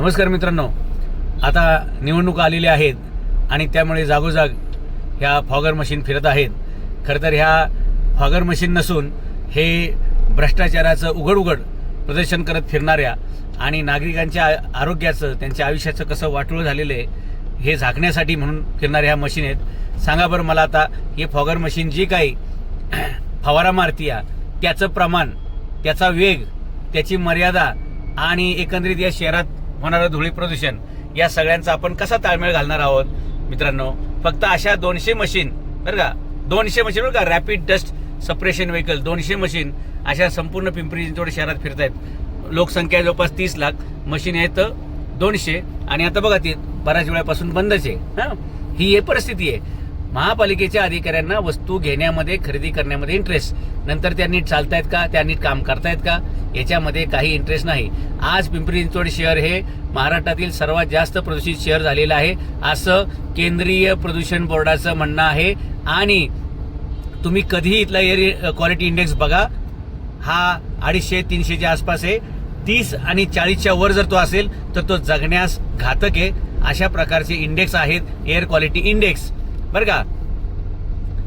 नमस्कार मित्रांनो, आता निवडणुका आलेल्या आहेत आणि त्यामुळे जागोजाग ह्या फॉगर मशीन फिरत आहेत. खरं तर ह्या फॉगर मशीन नसून हे भ्रष्टाचाराचं उघड प्रदर्शन करत फिरणाऱ्या आणि नागरिकांच्या आरोग्याचं, त्यांच्या आयुष्याचं कसं वाटोळं झालेलं आहे हे झाकण्यासाठी म्हणून फिरणाऱ्या ह्या मशीन आहेत. सांगा बरं मला आता, हे फॉगर मशीन जी काही फवारा मारतीया त्याचं प्रमाण, त्याचा वेग, त्याची मर्यादा आणि एकंदरीत या शहरात होणारं धुळी प्रदूषण या सगळ्यांचा आपण कसा ताळमेळ घालणार आहोत मित्रांनो. फक्त अशा 200 मशीन बरं का, 200 मशीन बरं का, rapid dust suppression vehicle 200 machine अशा संपूर्ण पिंपरी चिंचवड शहरात फिरत आहेत. लोकसंख्या जवळपास 30 लाख, मशीन आहेत 200 आणि आता बघा ती बऱ्याच वेळापासून बंदच आहे. ही परिस्थिती आहे. महापालिकेच्या अधिकाऱ्यांना वस्तू घेण्यामध्ये, खरेदी करण्यामध्ये इंटरेस्ट, नंतर त्या नीट चालतायत का, त्या नीट काम करतायत का, याच्यामध्ये काही इंटरेस्ट नाही. आज पिंपरी चिंचवड शहर हे महाराष्ट्रातील सर्वात जास्त प्रदूषित शहर झालेलं आहे असं केंद्रीय प्रदूषण बोर्डाचं म्हणणं आहे. आणि तुम्ही कधीही इथला एअर क्वालिटी इंडेक्स बघा, हा 250-300च्या आसपास आहे. 30 आणि 40च्या वर जर तो असेल तर तो जगण्यास घातक आहे. अशा प्रकारचे इंडेक्स आहेत, एअर क्वालिटी इंडेक्स बरं का.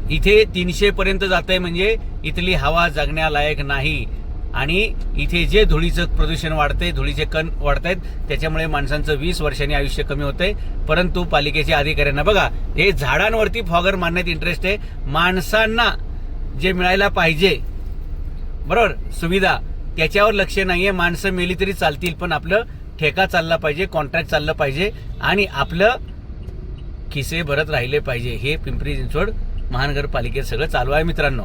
इथे 300 पर्यंत जात आहे म्हणजे इथली हवा जगण्यालायक नाही. आणि इथे जे धुळीचं प्रदूषण वाढतंय, धुळीचे कण वाढतायत, त्याच्यामुळे माणसांचं 20 वर्षांनी आयुष्य कमी होतंय. परंतु पालिकेच्या अधिकाऱ्यांना बघा, हे झाडांवरती फॉगर मारण्यात इंटरेस्ट आहे. माणसांना जे मिळायला पाहिजे बरोबर सुविधा, त्याच्यावर लक्ष नाहीये. माणसं मेली तरी चालतील, पण आपलं ठेका चालला पाहिजे, कॉन्ट्रॅक्ट चाललं पाहिजे आणि आपलं खिसे भरत राहिले पाहिजे. हे पिंपरी चिंचवड महानगरपालिकेत सगळं चालू आहे मित्रांनो.